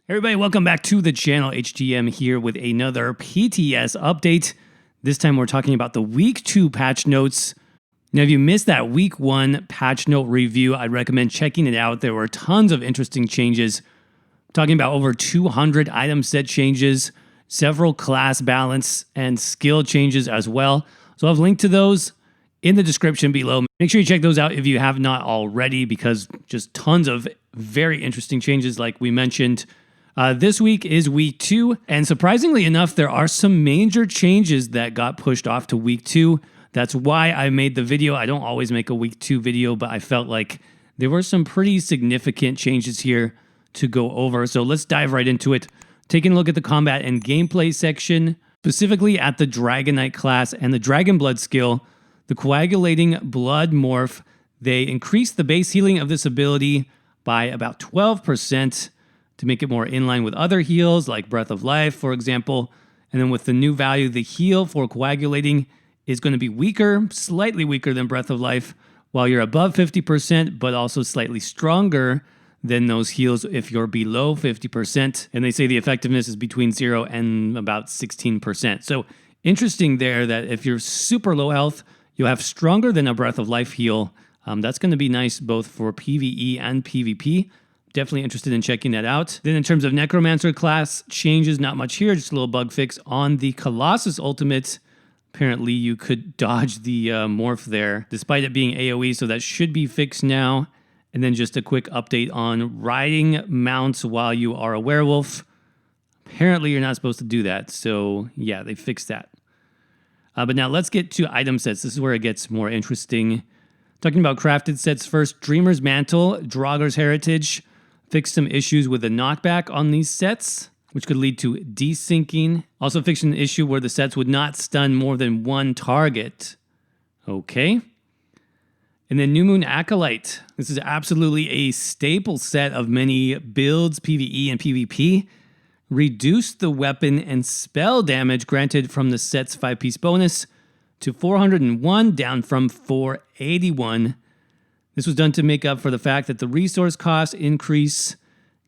Everybody, welcome back to the channel. HTM here with another PTS update. This time we're talking about the Week 2 patch notes. Now, if you missed that Week 1 patch note review, I'd recommend checking it out. There were tons of interesting changes. I'm talking about over 200 item set changes, several class balance and skill changes as well. So I've linked to those in the description below. Make sure you check those out if you have not already, because just tons of very interesting changes like we mentioned. This week is Week 2, and surprisingly enough, there are some major changes that got pushed off to Week 2. That's why I made the video. I don't always make a Week 2 video, but I felt like there were some pretty significant changes here to go over. So let's dive right into it. Taking a look at the combat and gameplay section, specifically at the Dragonite class and the Dragon Blood skill, the Coagulating Blood morph, they increased the base healing of this ability by about 12%. To make it more in line with other heals, like Breath of Life, for example. And then with the new value, the heal for coagulating is going to be weaker, slightly weaker than Breath of Life, while you're above 50%, but also slightly stronger than those heals if you're below 50%. And they say the effectiveness is between 0 and about 16%. So interesting there that if you're super low health, you'll have stronger than a Breath of Life heal. That's going to be nice both for PvE and PvP. Definitely interested in checking that out. Then in terms of Necromancer class changes, not much here, just a little bug fix on the Colossus ultimate. Apparently you could dodge the morph there, despite it being AoE, so that should be fixed now. And then just a quick update on riding mounts while you are a werewolf. Apparently you're not supposed to do that, so yeah, they fixed that. But now let's get to item sets. This is where it gets more interesting. Talking about crafted sets first, Dreamer's Mantle, Draugr's Heritage, fixed some issues with the knockback on these sets, which could lead to desyncing. Also fixed an issue where the sets would not stun more than one target. Okay. And then New Moon Acolyte. This is absolutely a staple set of many builds, PvE and PvP. Reduced the weapon and spell damage granted from the set's 5-piece bonus to 401, down from 481. This was done to make up for the fact that the resource cost increase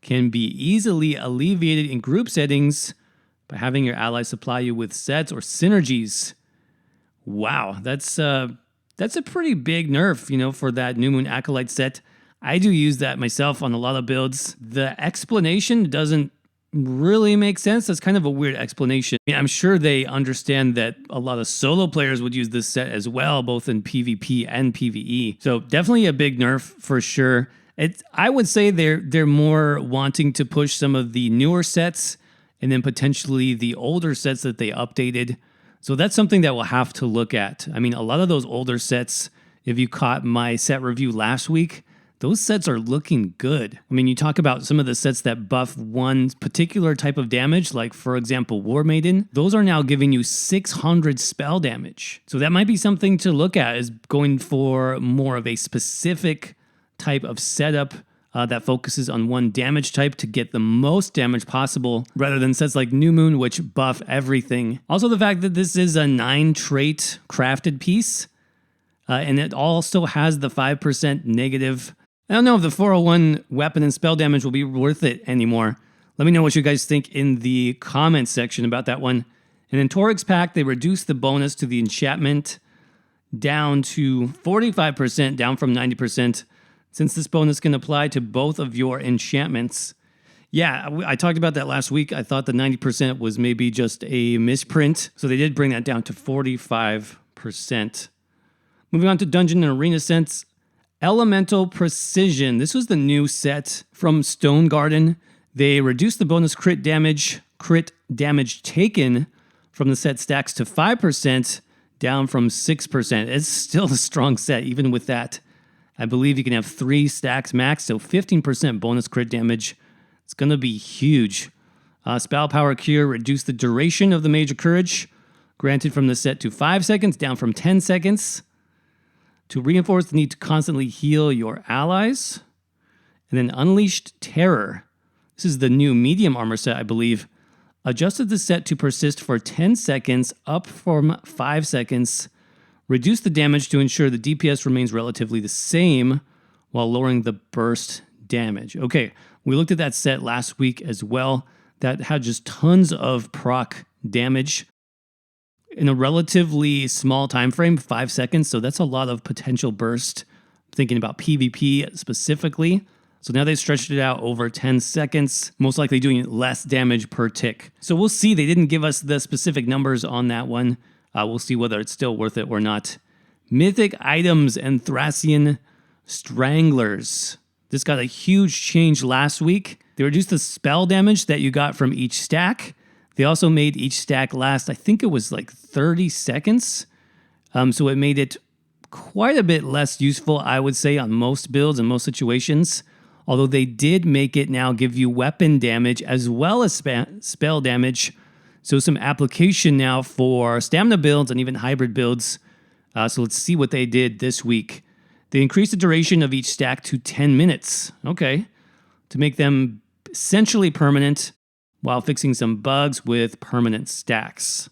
can be easily alleviated in group settings by having your allies supply you with sets or synergies. Wow, that's a pretty big nerf, for that New Moon Acolyte set. I do use that myself on a lot of builds. The explanation doesn't really make sense. That's kind of a weird explanation. I mean, I'm sure they understand that a lot of solo players would use this set as well, both in PvP and PvE. So definitely a big nerf for sure. I would say they're more wanting to push some of the newer sets and then potentially the older sets that they updated. So that's something that we'll have to look at. I mean, a lot of those older sets, if you caught my set review last week, those sets are looking good. I mean, you talk about some of the sets that buff one particular type of damage, like, for example, War Maiden. Those are now giving you 600 spell damage. So that might be something to look at, is going for more of a specific type of setup that focuses on one damage type to get the most damage possible, rather than sets like New Moon, which buff everything. Also, the fact that this is a 9-trait crafted piece, and it also has the 5% negative. I don't know if the 401 weapon and spell damage will be worth it anymore. Let me know what you guys think in the comments section about that one. And in Torix Pack, they reduced the bonus to the enchantment down to 45%, down from 90%. Since this bonus can apply to both of your enchantments. Yeah, I talked about that last week. I thought the 90% was maybe just a misprint. So they did bring that down to 45%. Moving on to Dungeon and Arena Sense. Elemental Precision. This was the new set from Stone Garden. They reduced the bonus crit damage taken from the set stacks to 5%, down from 6%. It's still a strong set, even with that. I believe you can have 3 stacks max, so 15% bonus crit damage. It's going to be huge. Spell Power Cure reduced the duration of the Major Courage, granted from the set to 5 seconds, down from 10 seconds. To reinforce the need to constantly heal your allies. And then Unleashed Terror. This is the new medium armor set, I believe. Adjusted the set to persist for 10 seconds, up from 5 seconds. Reduce the damage to ensure the DPS remains relatively the same, while lowering the burst damage. Okay, we looked at that set last week as well. That had just tons of proc damage in a relatively small time frame, 5 seconds. So that's a lot of potential burst, thinking about PvP specifically. So now they stretched it out over 10 seconds, most likely doing less damage per tick. So we'll see. They didn't give us the specific numbers on that one. We'll see whether it's still worth it or not. Mythic items and THRASSIAN Stranglers. This got a huge change last week. They reduced the spell damage that you got from each stack. They also made each stack last, I think it was like 30 seconds. So it made it quite a bit less useful, I would say, on most builds and most situations. Although they did make it now give you weapon damage as well as spell damage. So some application now for stamina builds and even hybrid builds. So let's see what they did this week. They increased the duration of each stack to 10 minutes. Okay. To make them essentially permanent while fixing some bugs with permanent stacks.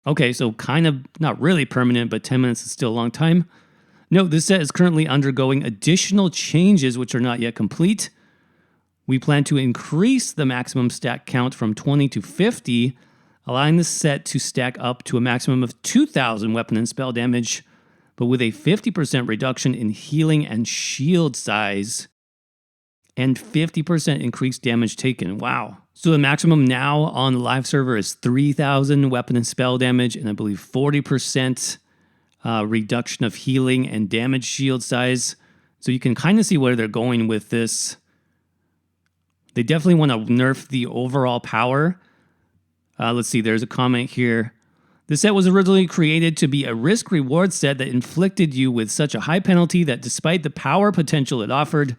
Okay, so kind of not really permanent, but 10 minutes is still a long time. Note, this set is currently undergoing additional changes which are not yet complete. We plan to increase the maximum stack count from 20 to 50, allowing the set to stack up to a maximum of 2,000 weapon and spell damage, but with a 50% reduction in healing and shield size, and 50% increased damage taken. Wow. So the maximum now on the live server is 3,000 weapon and spell damage, and I believe 40% reduction of healing and damage shield size. So you can kind of see where they're going with this. They definitely want to nerf the overall power. Let's see, there's a comment here. The set was originally created to be a risk-reward set that inflicted you with such a high penalty that despite the power potential it offered,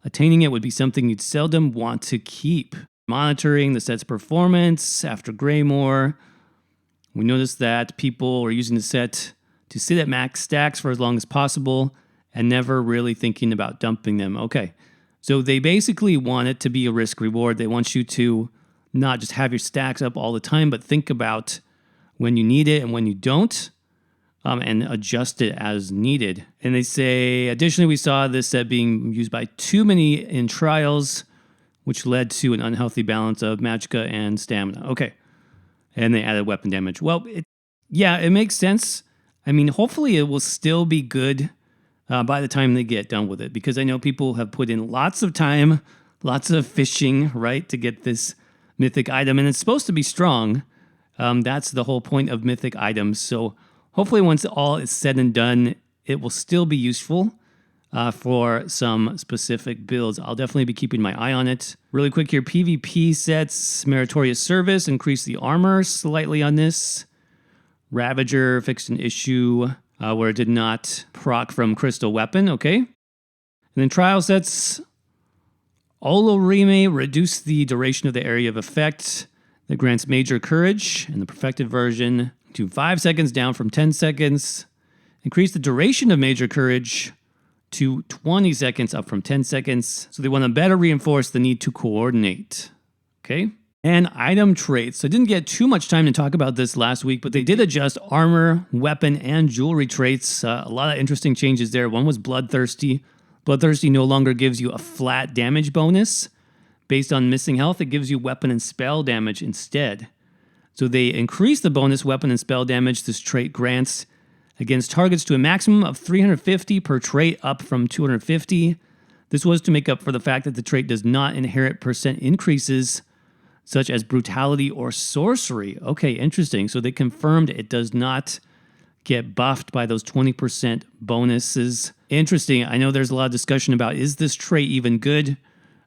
attaining it would be something you'd seldom want to keep. Monitoring the set's performance after Greymore, we noticed that people were using the set to sit at max stacks for as long as possible and never really thinking about dumping them. Okay, so they basically want it to be a risk-reward. They want you to not just have your stacks up all the time, but think about when you need it and when you don't, and adjust it as needed. And they say, additionally, we saw this set being used by too many in trials, which led to an unhealthy balance of magicka and stamina. Okay, and they added weapon damage. Well, it makes sense. I mean, hopefully it will still be good by the time they get done with it, because I know people have put in lots of time, lots of fishing, right, to get this mythic item, and it's supposed to be strong. That's the whole point of mythic items. So hopefully once all is said and done, it will still be useful for some specific builds. I'll definitely be keeping my eye on it. Really quick here, PvP sets, Meritorious Service, increased the armor slightly on this. Ravager fixed an issue where it did not proc from Crystal Weapon, okay. And then trial sets, Olorime reduced the duration of the area of effect that grants Major Courage in the perfected version to 5 seconds, down from 10 seconds. Increased the duration of Major Courage to 20 seconds, up from 10 seconds. So they want to better reinforce the need to coordinate. Okay. And item traits. So I didn't get too much time to talk about this last week, but they did adjust armor, weapon, and jewelry traits. A lot of interesting changes there. One was Bloodthirsty. Bloodthirsty no longer gives you a flat damage bonus. Based on missing health, it gives you weapon and spell damage instead. So they increased the bonus weapon and spell damage this trait grants against targets to a maximum of 350 per trait, up from 250. This was to make up for the fact that the trait does not inherit percent increases, such as brutality or sorcery. Okay, interesting. So they confirmed it does not get buffed by those 20% bonuses. Interesting. I know there's a lot of discussion about, is this trait even good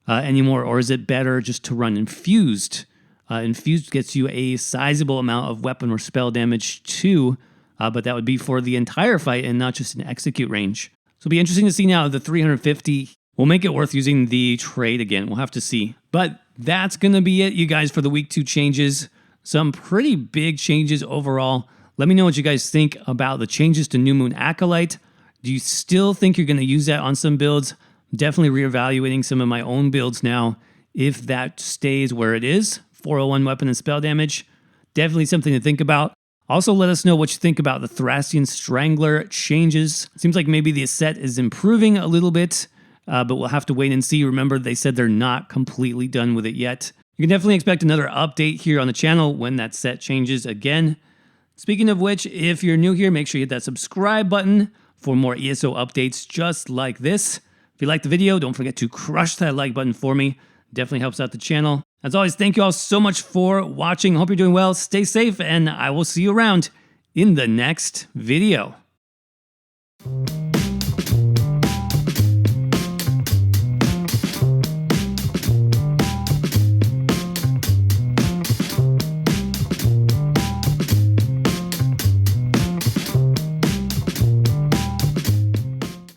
anymore, or is it better just to run Infused? Infused gets you a sizable amount of weapon or spell damage too, but that would be for the entire fight and not just an execute range. So it'll be interesting to see now if the 350 will make it worth using the trait again. We'll have to see. But that's going to be it, you guys, for the week 2 changes. Some pretty big changes overall. Let me know what you guys think about the changes to New Moon Acolyte. Do you still think you're going to use that on some builds? Definitely reevaluating some of my own builds now if that stays where it is. 401 weapon and spell damage. Definitely something to think about. Also, let us know what you think about the THRASSIAN Strangler changes. Seems like maybe the set is improving a little bit. but we'll have to wait and see. Remember, they said they're not completely done with it yet. You can definitely expect another update here on the channel when that set changes again. Speaking of which, if you're new here, make sure you hit that subscribe button for more ESO updates just like this. If you liked the video, don't forget to crush that like button for me. Definitely helps out the channel. As always, thank you all so much for watching. Hope you're doing well. Stay safe, and I will see you around in the next video.